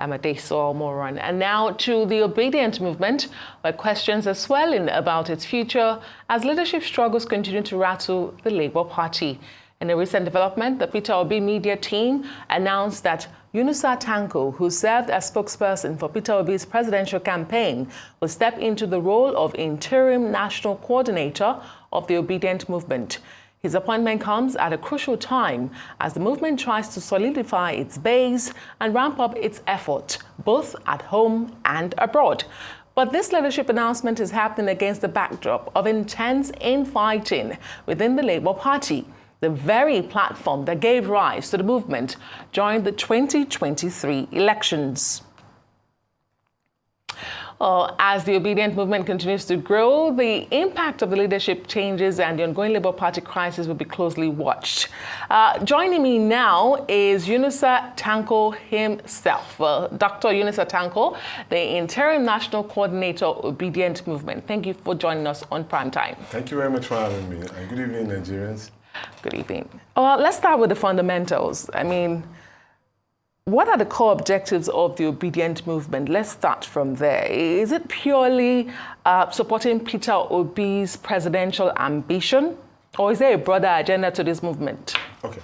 Amadeso Moran. And now to the Obedient movement, where questions are swelling about its future as leadership struggles continue to rattle the Labour Party. In a recent development, the Peter Obi media team announced that Yunusa Tanko, who served as spokesperson for Peter Obi's presidential campaign, will step into the role of interim national coordinator of the Obedient movement. His appointment comes at a crucial time as the movement tries to solidify its base and ramp up its effort, both at home and abroad. But this leadership announcement is happening against the backdrop of intense infighting within the Labour Party, the very platform that gave rise to the movement during the 2023 elections. As the Obedient movement continues to grow, the impact of the leadership changes and the ongoing Labour Party crisis will be closely watched. Joining me now is Yunusa Tanko himself. Dr. Yunusa Tanko, the Interim National Coordinator of Obedient Movement. Thank you for joining us on Primetime. Thank you very much for having me. And good evening, Nigerians. Good evening. Let's start with the fundamentals. I mean, what are the core objectives of the Obedient movement? Let's start from there. Is it purely supporting Peter Obi's presidential ambition, or is there a broader agenda to this movement? Okay.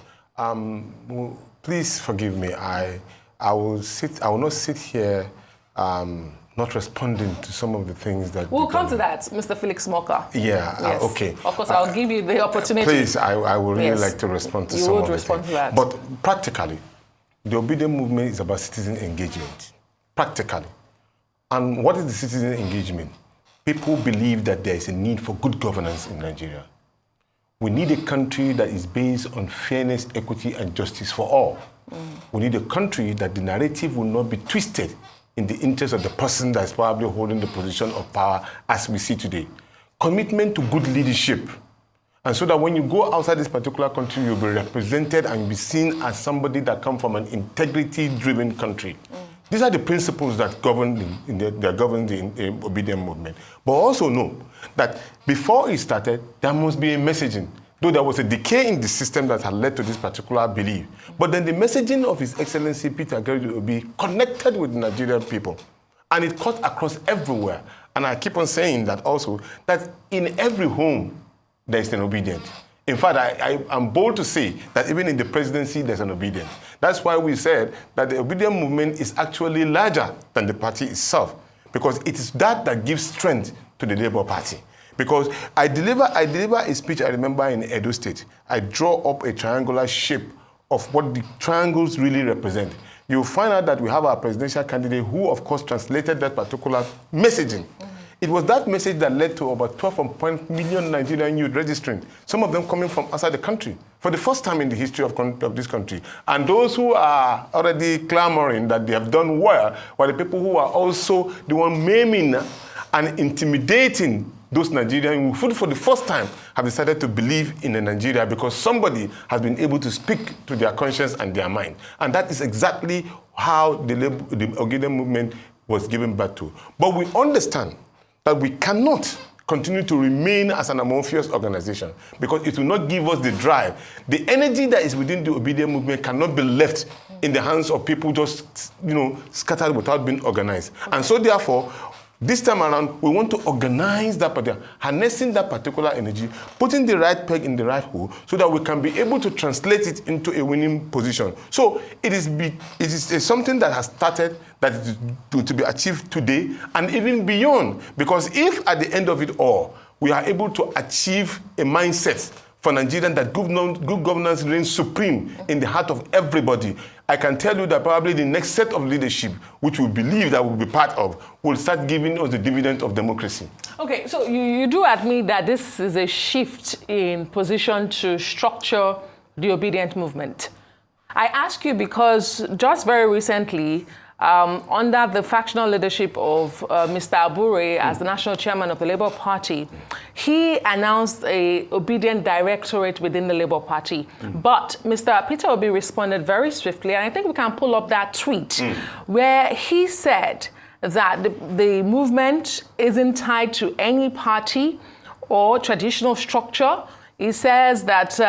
Please forgive me. I will not sit here not responding to some of the things that... We'll come to that, Mr. Felix Moka. Yeah, yes. Okay. Of course, I'll give you the opportunity. Please, I would really like to respond to some of the things. You would respond to that. But practically, the Obedient movement is about citizen engagement, practically. And what is the citizen engagement? People believe that there is a need for good governance in Nigeria. We need a country that is based on fairness, equity, and justice for all. We need a country that the narrative will not be twisted in the interest of the person that is probably holding the position of power as we see today. Commitment to good leadership. And so that when you go outside this particular country, you'll be represented and you'll be seen as somebody that comes from an integrity-driven country. These are the principles that govern the Obedient movement. But also know that before it started, there must be a messaging. Though there was a decay in the system that had led to this particular belief. But then the messaging of His Excellency Peter Obi connected with the Nigerian people. And it cut across everywhere. And I keep on saying that also, that in every home, there is an Obedient. In fact, I'm bold to say that even in the presidency, there's an Obedient. That's why we said that the Obedient movement is actually larger than the party itself, because it is that gives strength to the Labour Party. Because I deliver a speech, I remember, in Edo State. I draw up a triangular shape of what the triangles really represent. You'll find out that we have our presidential candidate who, of course, translated that particular messaging. It was that message that led to about 12 million Nigerian youth registering, some of them coming from outside the country for the first time in the history of this country. And those who are already clamoring that they have done well were the people who are also the one maiming and intimidating those Nigerians who, for the first time, have decided to believe in a Nigeria because somebody has been able to speak to their conscience and their mind. And that is exactly how the Obedient movement was given birth to. But we understand that we cannot continue to remain as an amorphous organization because it will not give us the drive. The energy that is within the Obedient movement cannot be left in the hands of people just, scattered without being organized. Okay. And so therefore, this time around, we want to organize that particular, harnessing that particular energy, putting the right peg in the right hole so that we can be able to translate it into a winning position. So it is something that has started, that is to be achieved today and even beyond. Because if at the end of it all, we are able to achieve a mindset for Nigerians that good governance reigns supreme in the heart of everybody, I can tell you that probably the next set of leadership, which we believe that we'll be part of, will start giving us the dividend of democracy. Okay, so you do admit that this is a shift in position to structure the Obedient movement. I ask you because just very recently, under the factional leadership of Mr. Abure as the national chairman of the Labour Party, he announced a Obedient directorate within the Labour Party. But Mr. Peter Obi responded very swiftly, and I think we can pull up that tweet, where he said that the movement isn't tied to any party or traditional structure. He says that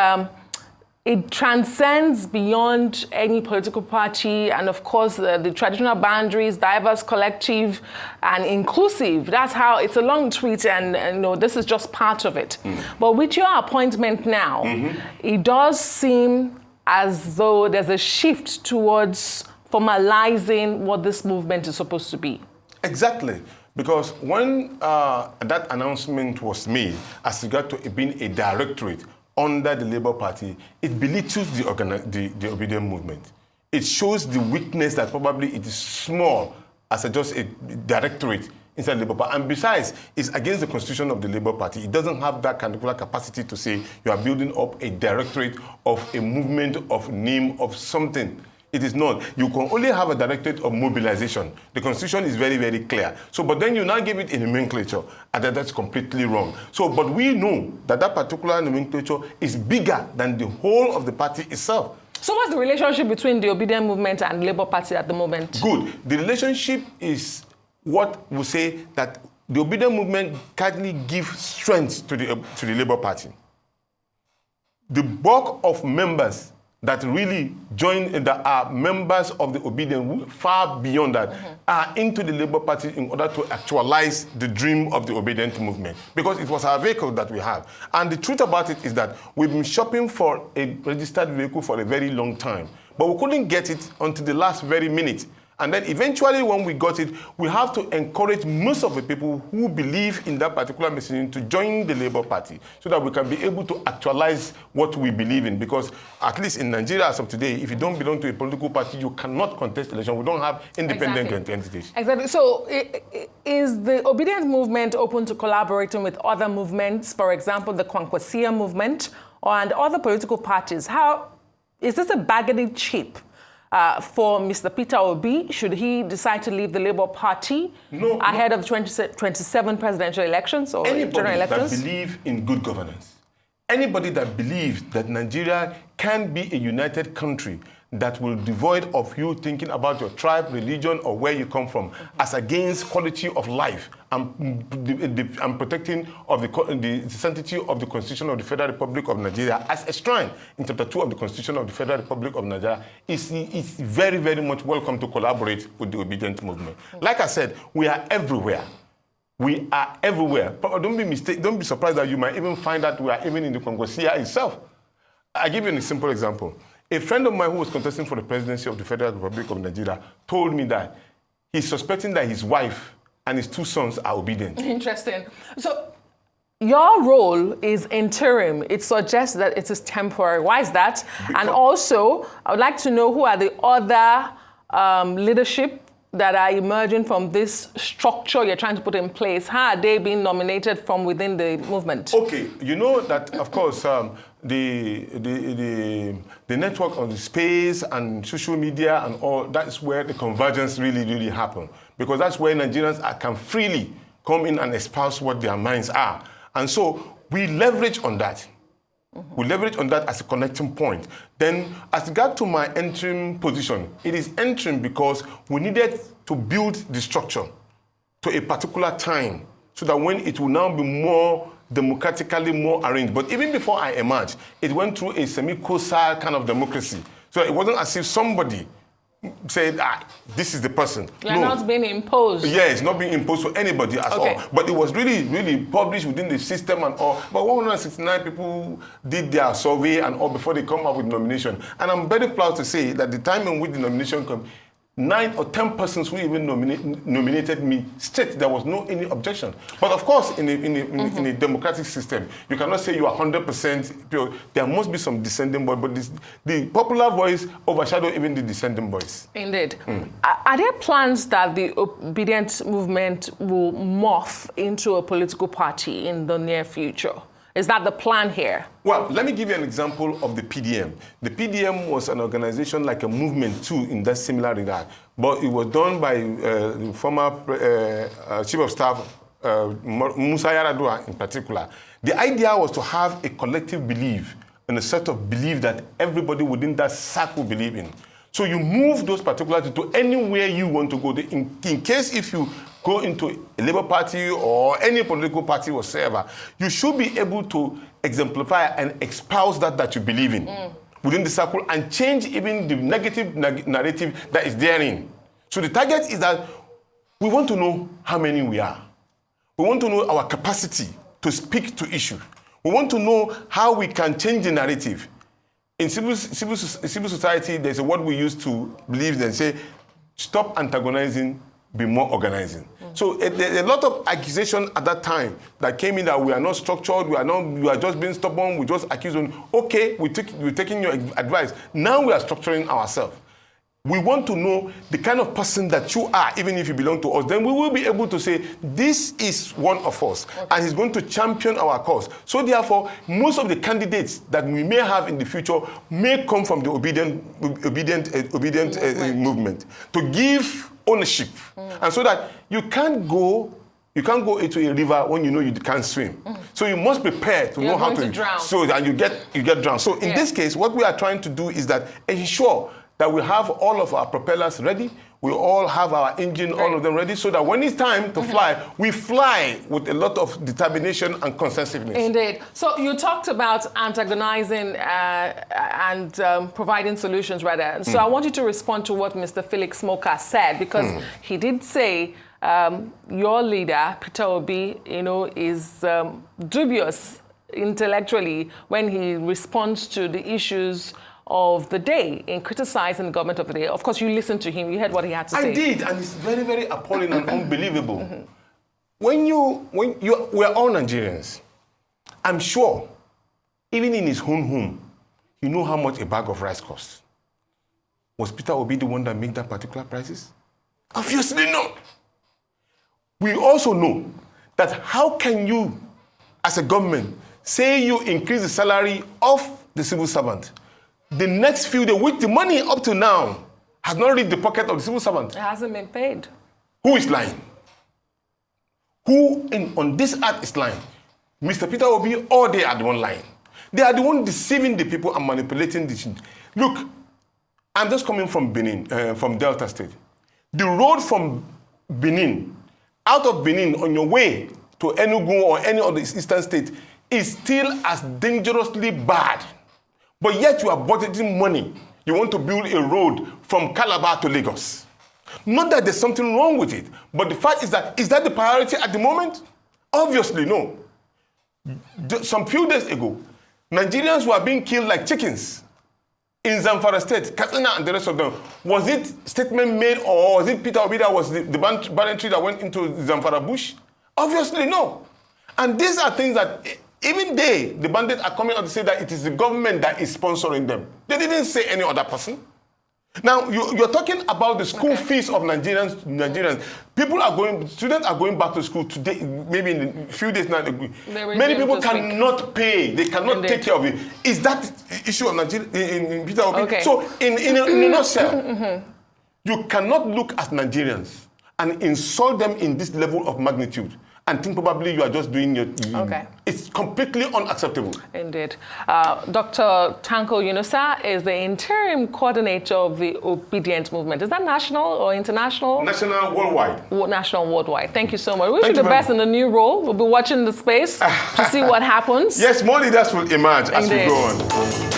it transcends beyond any political party and, of course, the traditional boundaries, diverse, collective, and inclusive. That's how it's a long tweet, and this is just part of it. But with your appointment now, it does seem as though there's a shift towards formalizing what this movement is supposed to be. Exactly. Because when that announcement was made as regard to it being a directorate under the Labour Party, it belittles the obedient movement. It shows the weakness that probably it is small as just a directorate inside the Labour Party. And besides, it's against the constitution of the Labour Party. It doesn't have that kind of capacity to say you are building up a directorate of a movement of name of something. It is not. You can only have a directorate of mobilization. The constitution is very, very clear. So, but then you now give it a nomenclature, and that's completely wrong. So, but we know that that particular nomenclature is bigger than the whole of the party itself. So what's the relationship between the obedient movement and the Labour Party at the moment? Good. The relationship is what we say that the obedient movement currently gives strength to the Labour Party. The bulk of members that really join, that are members of the obedient, far beyond that, are into the Labour Party in order to actualize the dream of the obedient movement. Because it was our vehicle that we have. And the truth about it is that we've been shopping for a registered vehicle for a very long time. But we couldn't get it until the last very minute. And then eventually when we got it, we have to encourage most of the people who believe in that particular messaging to join the Labour Party so that we can be able to actualize what we believe in. Because at least in Nigeria as of today, if you don't belong to a political party, you cannot contest election. We don't have independent entities. Exactly. So is the obedient movement open to collaborating with other movements, for example, the Kwankwasia movement and other political parties? How is this a bargaining chip for Mr. Peter Obi, should he decide to leave the Labour Party ahead of the 2027 presidential elections or general elections? Anybody that believes in good governance, anybody that believes that Nigeria can be a united country that will devoid of you thinking about your tribe, religion, or where you come from, as against quality of life and protecting of the sanctity of the Constitution of the Federal Republic of Nigeria as enshrined in Chapter 2 of the Constitution of the Federal Republic of Nigeria, is very, very much welcome to collaborate with the obedient movement. Like I said, we are everywhere. We are everywhere. But don't be surprised that you might even find that we are even in the Kwankwasia itself. I give you a simple example. A friend of mine who was contesting for the presidency of the Federal Republic of Nigeria told me that he's suspecting that his wife and his 2 sons are obedient. Interesting. So your role is interim. It suggests that it is temporary. Why is that? And also, I would like to know who are the other leadership that are emerging from this structure you're trying to put in place. How are they being nominated from within the movement? Okay, you know that, of course, the network of the space and social media and all, that's where the convergence really, really happen. Because that's where Nigerians can freely come in and espouse what their minds are. And so we leverage on that. We leverage on that as a connecting point. Then, as regard to my interim position, it is interim because we needed to build the structure to a particular time so that when it will now be more democratically more arranged. But even before I emerged, it went through a semi-COSA kind of democracy. So it wasn't as if somebody said, this is the person. You're not being imposed. Yeah, it's not being imposed to anybody at all. But it was really, really published within the system and all. But 169 people did their survey and all before they come up with nomination. And I'm very proud to say that the time in which the nomination came, 9 or 10 persons who even nominated me straight. There was no any objection. But of course, in a democratic system, you cannot say you are 100% pure. There must be some dissenting voice, but the popular voice overshadows even the dissenting voice. Indeed. Are there plans that the obedient movement will morph into a political party in the near future? Is that the plan here? Well, let me give you an example of the PDM. The PDM was an organization like a movement too in that similar regard. But it was done by the former Chief of Staff, Musa Yaradua in particular. The idea was to have a collective belief and a set of belief that everybody within that circle believe in. So you move those particulars to anywhere you want to go. In case if you go into a Labour Party or any political party whatsoever, you should be able to exemplify and espouse that you believe in. within the circle and change even the negative narrative that is therein. So the target is that we want to know how many we are. We want to know our capacity to speak to issue. We want to know how we can change the narrative. In civil society, there's a word we used to believe and say, stop antagonizing, be more organizing. So there's a lot of accusation at that time that came in that we are not structured, we are just being stubborn, we just accuse them. Okay, we're taking your advice. Now we are structuring ourselves. We want to know the kind of person that you are, even if you belong to us. Then we will be able to say, this is one of us, and he's going to champion our cause. So therefore, most of the candidates that we may have in the future may come from the obedient movement to give ownership, and so that you can't go into a river when you know you can't swim. So you must prepare to know how to drown. So that you get drowned. So in this case, what we are trying to do is that ensure that we have all of our propellers ready, we all have our engine, all of them ready, so that when it's time to fly, we fly with a lot of determination and consensiveness. Indeed. So you talked about antagonizing and providing solutions, rather. So I want you to respond to what Mr. Felix Smoker said, because he did say your leader, Peter Obi, is dubious intellectually when he responds to the issues of the day in criticizing the government of the day. Of course, you listened to him. You heard what he had to say. I did, and it's very, very appalling and unbelievable. We're all Nigerians. I'm sure, even in his own home, you know how much a bag of rice costs. Was Peter Obi the one that made that particular prices? Obviously not. We also know that how can you, as a government, say you increase the salary of the civil servant, the next few days, which the money up to now has not reached the pocket of the civil servant. It hasn't been paid. Who is lying? Who on this earth is lying? Mr. Peter Obi, or they are the one lying? They are the one deceiving the people and manipulating the shit. Look, I'm just coming from Benin, from Delta State. The road from Benin, out of Benin, on your way to Enugu or any of the eastern states, is still as dangerously bad. But yet you are budgeting money. You want to build a road from Calabar to Lagos. Not that there's something wrong with it, but the fact is that the priority at the moment? Obviously no. Some few days ago, Nigerians were being killed like chickens in Zamfara State, Katsina and the rest of them. Was it statement made, or was it Peter Obi that was the banditry that went into Zamfara bush? Obviously no. And these are things that even the bandits are coming out to say that it is the government that is sponsoring them. They didn't say any other person. Now, you're talking about the school fees of Nigerians. Students are going back to school today, maybe in a few days now. Many people cannot pay. They cannot take care of it. Is that issue of Nigeria in Peter Obi? Okay. So, in a nutshell, you cannot look at Nigerians and insult them in this level of magnitude and think probably you are just doing your... It's completely unacceptable. Indeed. Dr. Tanko Yunusa is the interim coordinator of the Obedient Movement. Is that national or international? National worldwide. National worldwide. Thank you so much. We wish you the best in the new role. We'll be watching the space to see what happens. Yes, more leaders will emerge as we go on.